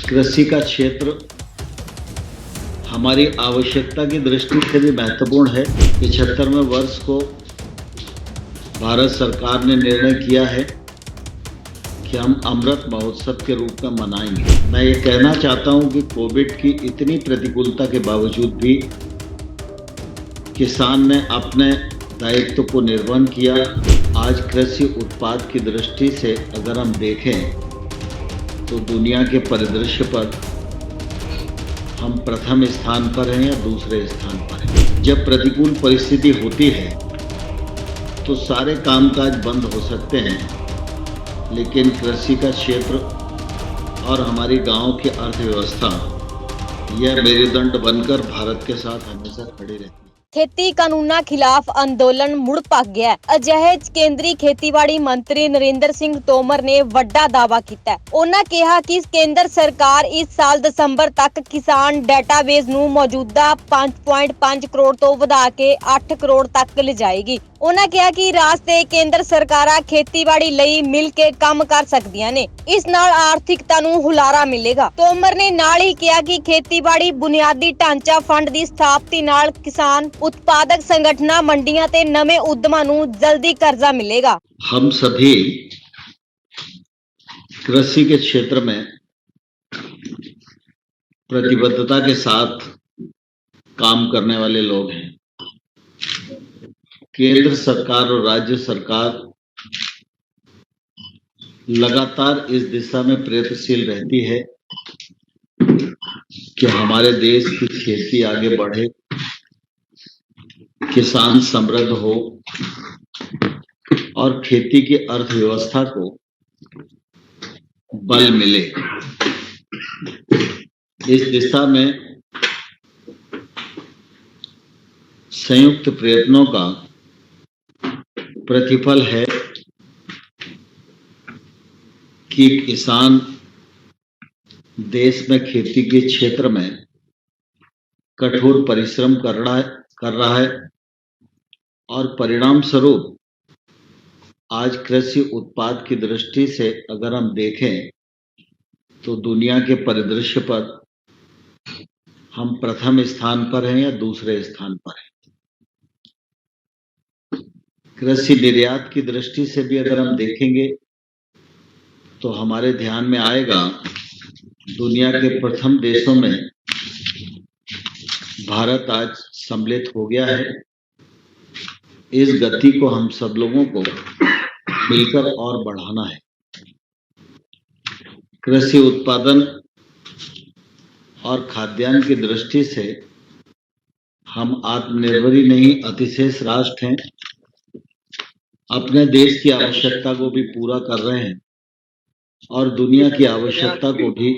कृषि का क्षेत्र हमारी आवश्यकता की दृष्टि से भी महत्वपूर्ण है। 75वें वर्ष को भारत सरकार ने निर्णय किया है कि हम अमृत महोत्सव के रूप में मनाएंगे। मैं ये कहना चाहता हूँ कि कोविड की इतनी प्रतिकूलता के बावजूद भी किसान ने अपने दायित्व को निर्वहन किया। आज कृषि उत्पाद की दृष्टि से अगर हम देखें तो दुनिया के परिदृश्य पर हम प्रथम स्थान पर हैं या दूसरे स्थान पर हैं। जब प्रतिकूल परिस्थिति होती है तो सारे कामकाज बंद हो सकते हैं, लेकिन कृषि का क्षेत्र और हमारी गांव की अर्थव्यवस्था यह मेरुदंड बनकर भारत के साथ हमेशा खड़ी रहती है। ਖੇਤੀ ਕਾਨੂੰਨਾਂ ਖਿਲਾਫ ਅੰਦੋਲਨ ਮੁੜ ਭੱਗ ਗਿਆ। ਅਜਿਹੇ ਚ ਕੇਂਦਰੀ ਖੇਤੀਬਾੜੀ ਮੰਤਰੀ ਨਰਿੰਦਰ ਸਿੰਘ ਤੋਮਰ ਨੇ ਵੱਡਾ ਦਾਅਵਾ ਕੀਤਾ। ਉਹਨਾਂ ਕਿਹਾ ਕਿ ਕੇਂਦਰ ਸਰਕਾਰ ਇਸ ਸਾਲ ਦਸੰਬਰ ਤੱਕ ਕਿਸਾਨ ਡਾਟਾਬੇਸ ਨੂੰ ਮੌਜੂਦਾ 5.5 ਕਰੋੜ ਤੋਂ ਵਧਾ ਕੇ 8 ਕਰੋੜ ਤੱਕ ਲਿਜਾਏਗੀ। ਉਹਨਾਂ ਕਿਹਾ ਕਿ ਰਾਜ ਤੇ ਕੇਂਦਰ ਸਰਕਾਰਾਂ ਖੇਤੀਬਾੜੀ ਲਈ ਮਿਲ ਕੇ ਕੰਮ ਕਰ ਸਕਦੀਆਂ ਨੇ। ਇਸ ਨਾਲ ਆਰਥਿਕਤਾ ਨੂੰ ਹੁਲਾਰਾ ਮਿਲੇਗਾ। ਤੋਮਰ ਨੇ ਨਾਲ ਹੀ ਕਿਹਾ ਕਿ ਖੇਤੀਬਾੜੀ ਬੁਨਿਆਦੀ ਢਾਂਚਾ ਫੰਡ ਦੀ ਸਥਾਪਤੀ ਨਾਲ ਕਿਸਾਨ उत्पादक संगठन मंडियां ते नवे उद्यमां नूं जल्दी कर्जा मिलेगा। हम सभी कृषि के क्षेत्र में प्रतिबद्धता के साथ काम करने वाले लोग हैं। केंद्र सरकार और राज्य सरकार लगातार इस दिशा में प्रयत्नशील रहती है कि हमारे देश की खेती आगे बढ़े, किसान समृद्ध हो और खेती की अर्थव्यवस्था को बल मिले। इस दिशा में संयुक्त प्रयत्नों का प्रतिफल है कि किसान देश में खेती के क्षेत्र में कठोर परिश्रम कर रहा है और परिणाम स्वरूप आज कृषि उत्पाद की दृष्टि से अगर हम देखें तो दुनिया के परिदृश्य पर हम प्रथम स्थान पर हैं या दूसरे स्थान पर हैं। कृषि निर्यात की दृष्टि से भी अगर हम देखेंगे तो हमारे ध्यान में आएगा दुनिया के प्रथम देशों में भारत आज सम्मिलित हो गया है। इस गति को हम सब लोगों को मिलकर और बढ़ाना है। कृषि उत्पादन और खाद्यान्न की दृष्टि से हम आत्मनिर्भर ही नहीं अतिशेष राष्ट्र हैं। अपने देश की आवश्यकता को भी पूरा कर रहे हैं और दुनिया की आवश्यकता को भी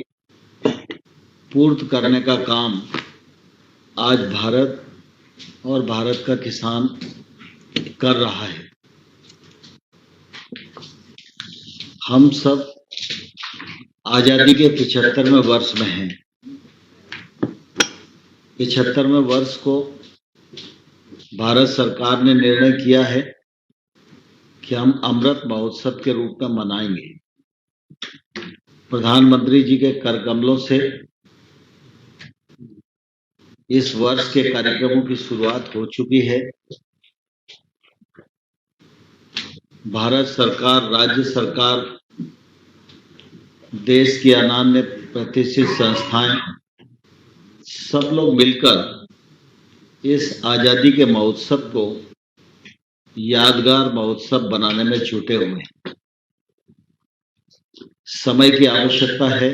पूर्ण करने का काम आज भारत और भारत का किसान कर रहा है। हम सब आजादी के 75वें वर्ष में हैं। 75वें वर्ष को भारत सरकार ने निर्णय किया है कि हम अमृत महोत्सव के रूप में मनाएंगे। प्रधानमंत्री जी के कर कमलों से इस वर्ष के कार्यक्रमों की शुरुआत हो चुकी है। भारत सरकार, राज्य सरकार, देश की अन्य प्रतिष्ठित संस्थाएं सब लोग मिलकर इस आजादी के महोत्सव को यादगार महोत्सव बनाने में जुटे हुए हैं। समय की आवश्यकता है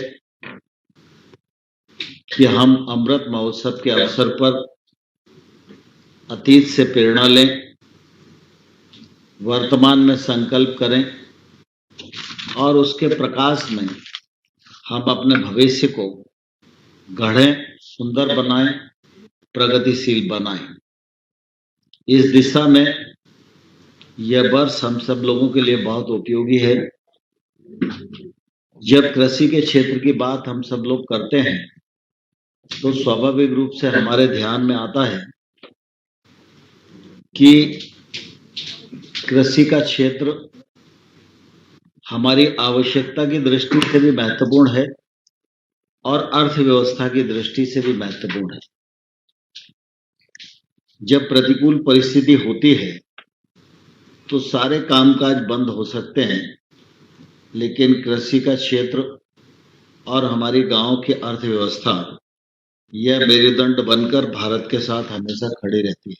कि हम अमृत महोत्सव के अवसर पर अतीत से प्रेरणा लें, वर्तमान में संकल्प करें और उसके प्रकाश में हम अपने भविष्य को गढ़ें, सुंदर बनाएं, प्रगतिशील बनाएं। इस दिशा में यह वर्ष हम सब लोगों के लिए बहुत उपयोगी है। जब कृषि के क्षेत्र की बात हम सब लोग करते हैं तो स्वाभाविक रूप से हमारे ध्यान में आता है कि कृषि का क्षेत्र हमारी आवश्यकता की दृष्टि से भी महत्वपूर्ण है। और अर्थव्यवस्था की दृष्टि से भी महत्वपूर्ण है। जब प्रतिकूल परिस्थिति होती है तो सारे कामकाज बंद हो सकते हैं, लेकिन कृषि का क्षेत्र और हमारी गांव की अर्थव्यवस्था यह मेरुदंड बनकर भारत के साथ हमेशा खड़ी रहती है।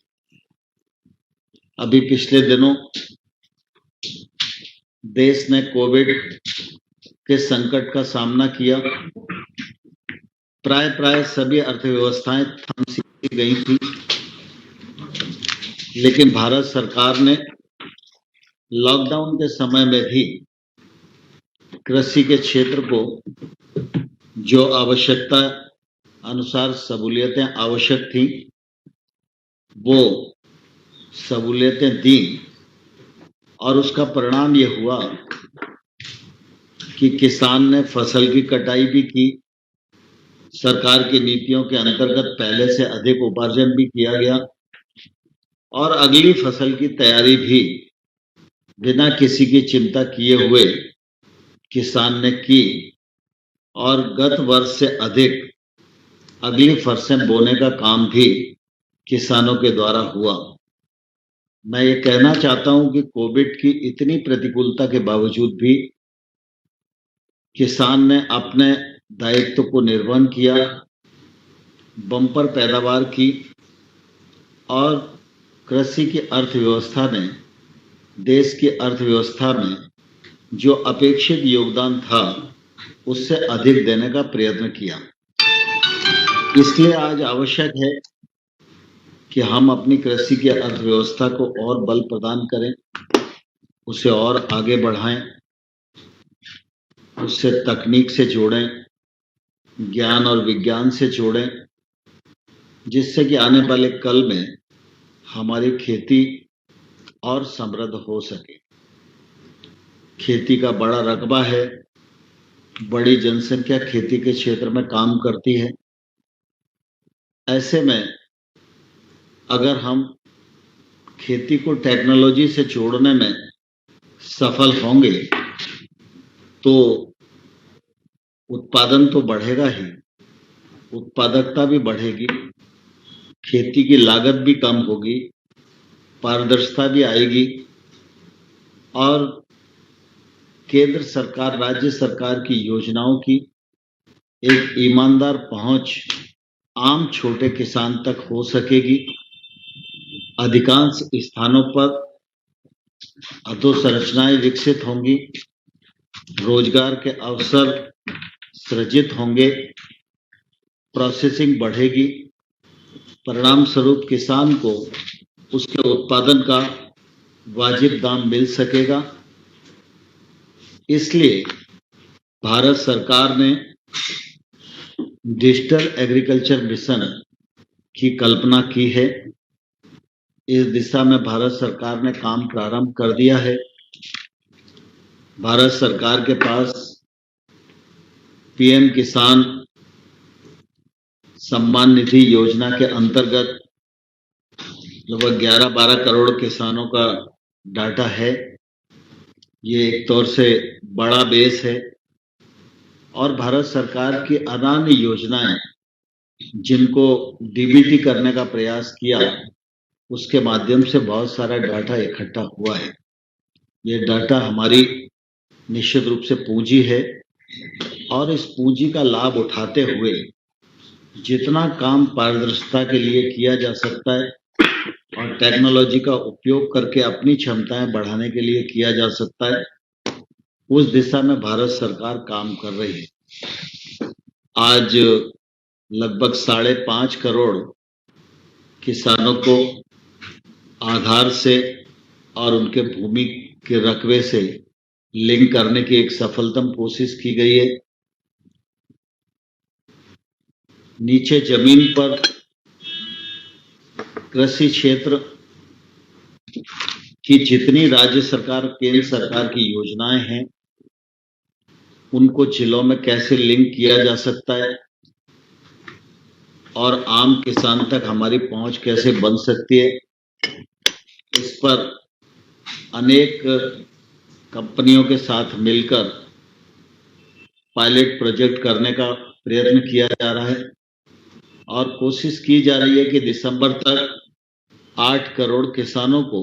अभी पिछले दिनों देश ने कोविड के संकट का सामना किया। प्राय सभी अर्थव्यवस्थाएं थम सी गई थी, लेकिन भारत सरकार ने लॉकडाउन के समय में भी कृषि के क्षेत्र को जो आवश्यकता अनुसार सहूलियतें आवश्यक थी वो सहूलियतें दी, और उसका परिणाम ये हुआ कि किसान ने फसल की कटाई भी की। सरकार की नीतियों के अंतर्गत पहले से अधिक उपार्जन भी किया गया और अगली फसल की तैयारी भी बिना किसी की चिंता किए हुए किसान ने की, और गत वर्ष से अधिक अगली फसलें बोने का काम भी किसानों के द्वारा हुआ। मैं ये कहना चाहता हूं कि कोविड की इतनी प्रतिकूलता के बावजूद भी किसान ने अपने दायित्व को निर्वहन किया, बम्पर पैदावार की, और कृषि की अर्थव्यवस्था ने देश की अर्थव्यवस्था में जो अपेक्षित योगदान था उससे अधिक देने का प्रयत्न किया। इसलिए आज आवश्यक है कि हम अपनी कृषि की अर्थव्यवस्था को और बल प्रदान करें, उसे और आगे बढ़ाएं, उससे तकनीक से जोड़ें, ज्ञान और विज्ञान से जोड़ें, जिससे कि आने वाले कल में हमारी खेती और समृद्ध हो सके। खेती का बड़ा रकबा है, बड़ी जनसंख्या खेती के क्षेत्र में काम करती है। ऐसे में अगर हम खेती को टेक्नोलॉजी से जोड़ने में सफल होंगे तो उत्पादन तो बढ़ेगा ही, उत्पादकता भी बढ़ेगी, खेती की लागत भी कम होगी, पारदर्शिता भी आएगी, और केंद्र सरकार राज्य सरकार की योजनाओं की एक ईमानदार पहुंच आम छोटे किसान तक हो सकेगी। अधिकांश स्थानों पर अधोसंरचनाएं विकसित होंगी, रोजगार के अवसर सृजित होंगे, प्रोसेसिंग बढ़ेगी, परिणाम स्वरूप किसान को उसके उत्पादन का वाजिब दाम मिल सकेगा। इसलिए भारत सरकार ने डिजिटल एग्रीकल्चर मिशन की कल्पना की है। इस दिशा में भारत सरकार ने काम प्रारंभ कर दिया है। भारत सरकार के पास पीएम किसान सम्मान निधि योजना के अंतर्गत लगभग 11-12 करोड़ किसानों का डाटा है। ये एक तौर से बड़ा बेस है, और भारत सरकार की अन्य योजनाएं जिनको डीबीटी करने का प्रयास किया उसके माध्यम से बहुत सारा डाटा इकट्ठा हुआ है। ये डाटा हमारी निश्चित रूप से पूंजी है, और इस पूंजी का लाभ उठाते हुए जितना काम पारदर्शिता के लिए किया जा सकता है और टेक्नोलॉजी का उपयोग करके अपनी क्षमताएं बढ़ाने के लिए किया जा सकता है, उस दिशा में भारत सरकार काम कर रही है। आज लगभग 5.5 करोड़ किसानों को आधार से और उनके भूमि के रकबे से लिंक करने की एक सफलतम कोशिश की गई है। नीचे जमीन पर कृषि क्षेत्र की जितनी राज्य सरकार केंद्र सरकार की योजनाएं हैं उनको जिलों में कैसे लिंक किया जा सकता है और आम किसान तक हमारी पहुंच कैसे बन सकती है, इस पर अनेक कंपनियों के साथ मिलकर पायलट प्रोजेक्ट करने का प्रयत्न किया जा रहा है और कोशिश की जा रही है कि दिसंबर तक 8 करोड़ किसानों को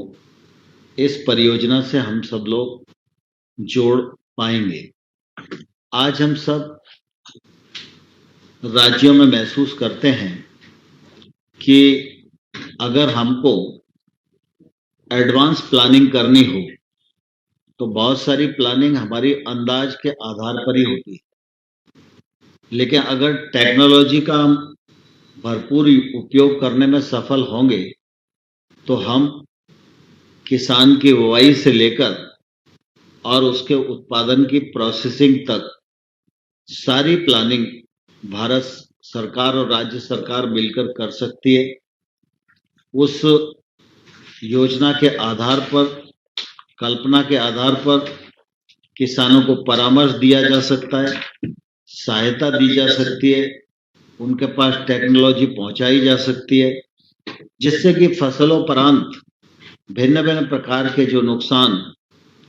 इस परियोजना से हम सब लोग जोड़ पाएंगे। आज हम सब राज्यों में महसूस करते हैं कि अगर हमको एडवांस प्लानिंग करनी हो तो बहुत सारी प्लानिंग हमारी अंदाज के आधार पर ही होती है, लेकिन अगर टेक्नोलॉजी का हम भरपूर उपयोग करने में सफल होंगे तो हम किसान की बुवाई से लेकर और उसके उत्पादन की प्रोसेसिंग तक सारी प्लानिंग भारत सरकार और राज्य सरकार मिलकर कर सकती है। उस योजना के आधार पर, कल्पना के आधार पर किसानों को परामर्श दिया जा सकता है, सहायता दी जा सकती है, उनके पास टेक्नोलॉजी पहुंचाई जा सकती है, जिससे कि फसलोपरांत भिन्न भिन्न प्रकार के जो नुकसान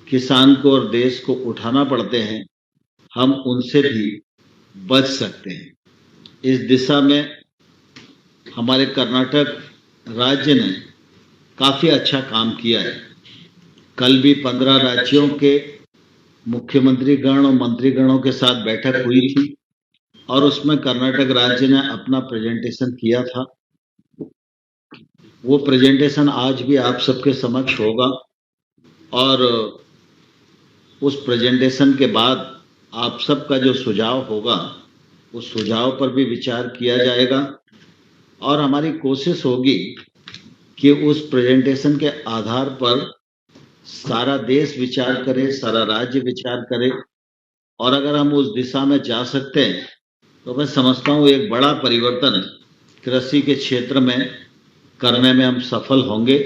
किसान को और देश को उठाना पड़ते हैं, हम उनसे भी बच सकते हैं। इस दिशा में हमारे कर्नाटक राज्य ने काफी अच्छा काम किया है। कल भी 15 राज्यों के मुख्यमंत्रीगण और मंत्रीगणों के साथ बैठक हुई थी और उसमें कर्नाटक राज्य ने अपना प्रेजेंटेशन किया था। वो प्रेजेंटेशन आज भी आप सबके समक्ष होगा और उस प्रेजेंटेशन के बाद आप सबका जो सुझाव होगा उस सुझाव पर भी विचार किया जाएगा और हमारी कोशिश होगी कि उस प्रेजेंटेशन के आधार पर सारा देश विचार करे, सारा राज्य विचार करे और अगर हम उस दिशा में जा सकते हैं तो मैं समझता हूँ एक बड़ा परिवर्तन कृषि के क्षेत्र में करने में हम सफल होंगे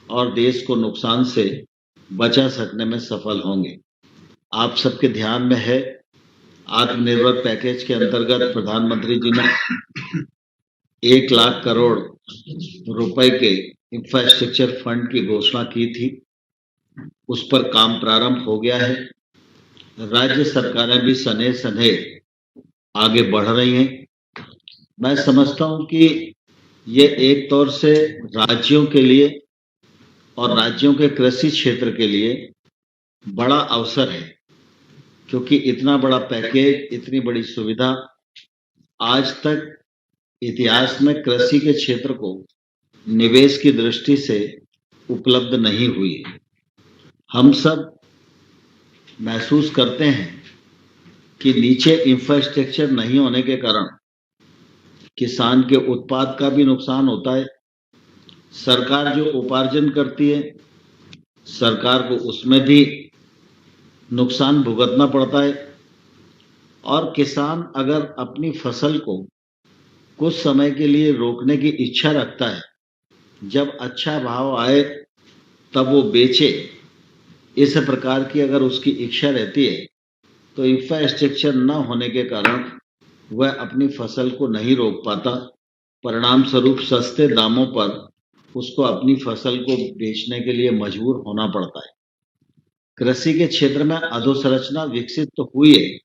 और देश को नुकसान से बचा सकने में सफल होंगे। आप सबके ध्यान में है आत्मनिर्भर पैकेज के अंतर्गत प्रधानमंत्री जी ने 1 लाख करोड़ रुपए के इंफ्रास्ट्रक्चर फंड की घोषणा की थी। उस पर काम प्रारंभ हो गया है। राज्य सरकारें भी सने सने आगे बढ़ रही हैं। मैं समझता हूं कि ये एक तौर से राज्यों के लिए और राज्यों के कृषि क्षेत्र के लिए बड़ा अवसर है, क्योंकि इतना बड़ा पैकेज, इतनी बड़ी सुविधा आज तक इतिहास में कृषि के क्षेत्र को निवेश की दृष्टि से उपलब्ध नहीं हुई। हम सब महसूस करते हैं कि नीचे इंफ्रास्ट्रक्चर नहीं होने के कारण किसान के उत्पाद का भी नुकसान होता है। सरकार जो उपार्जन करती है, सरकार को उसमें भी नुकसान भुगतना पड़ता है और किसान अगर अपनी फसल को कुछ समय के लिए रोकने की इच्छा रखता है, जब अच्छा भाव आए तब वो बेचे, इस प्रकार की अगर उसकी इच्छा रहती है तो इंफ्रास्ट्रक्चर न होने के कारण वह अपनी फसल को नहीं रोक पाता। परिणाम स्वरूप सस्ते दामों पर उसको अपनी फसल को बेचने के लिए मजबूर होना पड़ता है। कृषि के क्षेत्र में अधोसंरचना विकसित तो हुई है,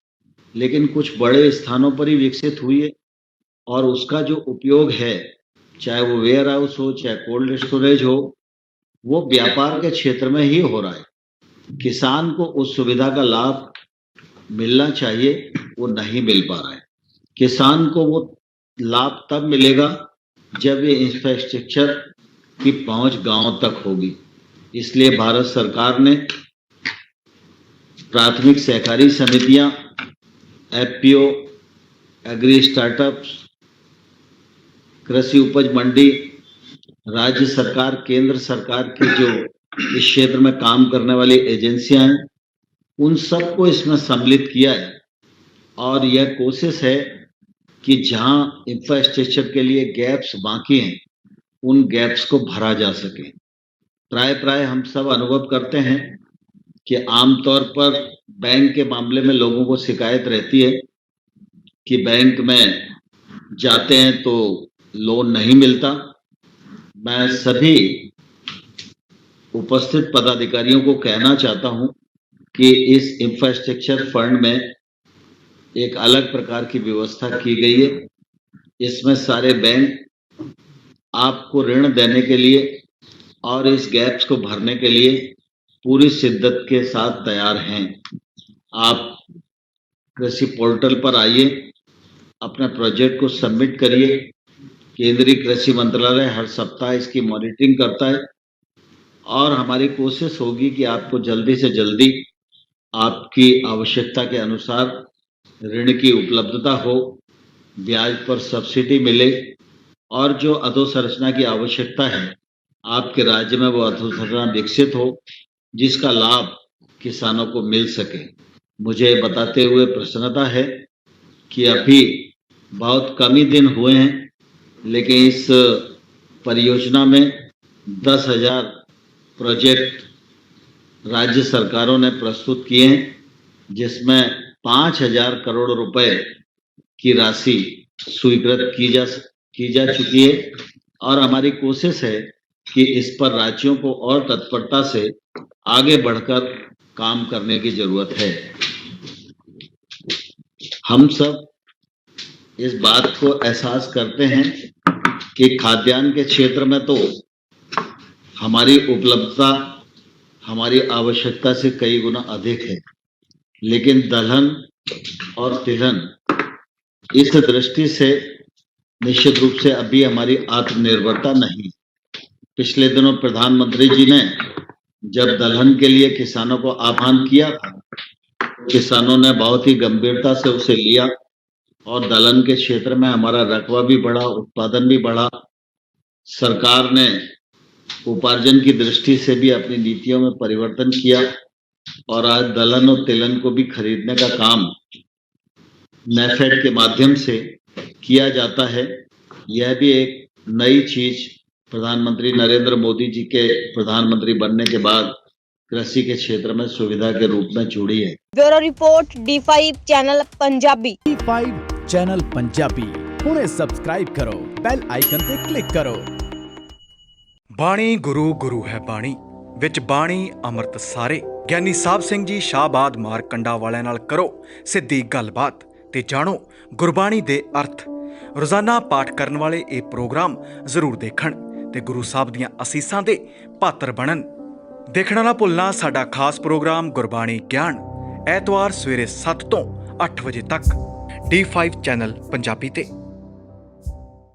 लेकिन कुछ बड़े स्थानों पर ही विकसित हुई है और उसका जो उपयोग है, चाहे वो वेयर हाउस हो, चाहे कोल्ड स्टोरेज हो, वो व्यापार के क्षेत्र में ही हो रहा है। किसान को उस सुविधा का लाभ मिलना चाहिए, वो नहीं मिल पा रहा है। किसान को वो लाभ तब मिलेगा जब ये इंफ्रास्ट्रक्चर की पहुंच गांव तक होगी। इसलिए भारत सरकार ने प्राथमिक सहकारी समितियां, एफपीओ, एग्री स्टार्टअप्स, कृषि उपज मंडी, राज्य सरकार, केंद्र सरकार की जो इस क्षेत्र में काम करने वाली एजेंसियां हैं, उन सबको इसमें सम्मिलित किया है और यह कोशिश है कि जहां इंफ्रास्ट्रक्चर के लिए गैप्स बाकी हैं, उन गैप्स को भरा जा सके। प्राय हम सब अनुभव करते हैं कि आमतौर पर बैंक के मामले में लोगों को शिकायत रहती है कि बैंक में जाते हैं तो लोन नहीं मिलता। मैं सभी उपस्थित पदाधिकारियों को कहना चाहता हूं कि इस इंफ्रास्ट्रक्चर फंड में एक अलग प्रकार की व्यवस्था की गई है। इसमें सारे बैंक आपको ऋण देने के लिए और इस गैप्स को भरने के लिए पूरी शिद्दत के साथ तैयार हैं। आप कृषि पोर्टल पर आइए, अपने प्रोजेक्ट को सबमिट करिए। केंद्रीय कृषि मंत्रालय हर सप्ताह इसकी मॉनिटरिंग करता है और हमारी कोशिश होगी कि आपको जल्दी से जल्दी आपकी आवश्यकता के अनुसार ऋण की उपलब्धता हो, ब्याज पर सब्सिडी मिले और जो अधोसंरचना की आवश्यकता है आपके राज्य में वो अधोसंरचना विकसित हो जिसका लाभ किसानों को मिल सके। मुझे बताते हुए प्रसन्नता है कि अभी बहुत कम ही दिन हुए हैं, लेकिन इस परियोजना में 10,000 प्रोजेक्ट राज्य सरकारों ने प्रस्तुत किए हैं, जिसमें 5,000 करोड़ रुपए की राशि स्वीकृत की जा चुकी है और हमारी कोशिश है कि इस पर राज्यों को और तत्परता से आगे बढ़कर काम करने की जरूरत है। हम सब इस बात को एहसास करते हैं कि खाद्यान्न के क्षेत्र में तो हमारी उपलब्धता हमारी आवश्यकता से कई गुना अधिक है, लेकिन दलहन और तिलहन इस दृष्टि से निश्चित रूप से अभी हमारी आत्मनिर्भरता नहीं। पिछले दिनों प्रधानमंत्री जी ने जब दलहन के लिए किसानों को आह्वान किया था, किसानों ने बहुत ही गंभीरता से उसे लिया और दलहन के क्षेत्र में हमारा रकबा भी बढ़ा, उत्पादन भी बढ़ा। सरकार ने उपार्जन की दृष्टि से भी अपनी नीतियों में परिवर्तन किया और आज दलहन और तिलहन को भी खरीदने का काम नेफेड के माध्यम से किया जाता है। यह भी एक नई चीज प्रधानमंत्री नरेंद्र मोदी जी के प्रधानमंत्री बनने के बाद कृषि के क्षेत्र में सुविधा के रूप में जुड़ी है। Bureau report D5 channel Punjabi. D5 channel Punjabi हुणे सबसक्राइब करो, बेल आइकन ते क्लिक करो। बाणी गुरु गुरु है बाणी विच बाणी अमृत सारे। ਗਿਆਨੀ ਸਾਹਿਬ ਸਿੰਘ ਜੀ ਸ਼ਾਹਬਾਦ ਮਾਰਕੰਡਾ ਵਾਲਿਆਂ ਨਾਲ ਕਰੋ ਸਿੱਧੀ ਗੱਲਬਾਤ ਤੇ ਜਾਣੋ ਗੁਰਬਾਣੀ ਦੇ ਅਰਥ। ਰੋਜ਼ਾਨਾ ਪਾਠ ਕਰਨ ਵਾਲੇ ਇਹ ਪ੍ਰੋਗਰਾਮ ਜ਼ਰੂਰ ਦੇਖਣ ਤੇ ਗੁਰੂ ਸਾਹਿਬ ਦੀਆਂ ਅਸੀਸਾਂ ਦੇ ਪਾਤਰ ਬਣਨ। ਦੇਖਣਾ ਨਾ ਭੁੱਲਣਾ ਸਾਡਾ ਖਾਸ ਪ੍ਰੋਗਰਾਮ ਗੁਰਬਾਣੀ ਗਿਆਨ, ਐਤਵਾਰ ਸਵੇਰੇ 7 ਤੋਂ 8 ਵਜੇ ਤੱਕ D5 ਚੈਨਲ ਪੰਜਾਬੀ ਤੇ।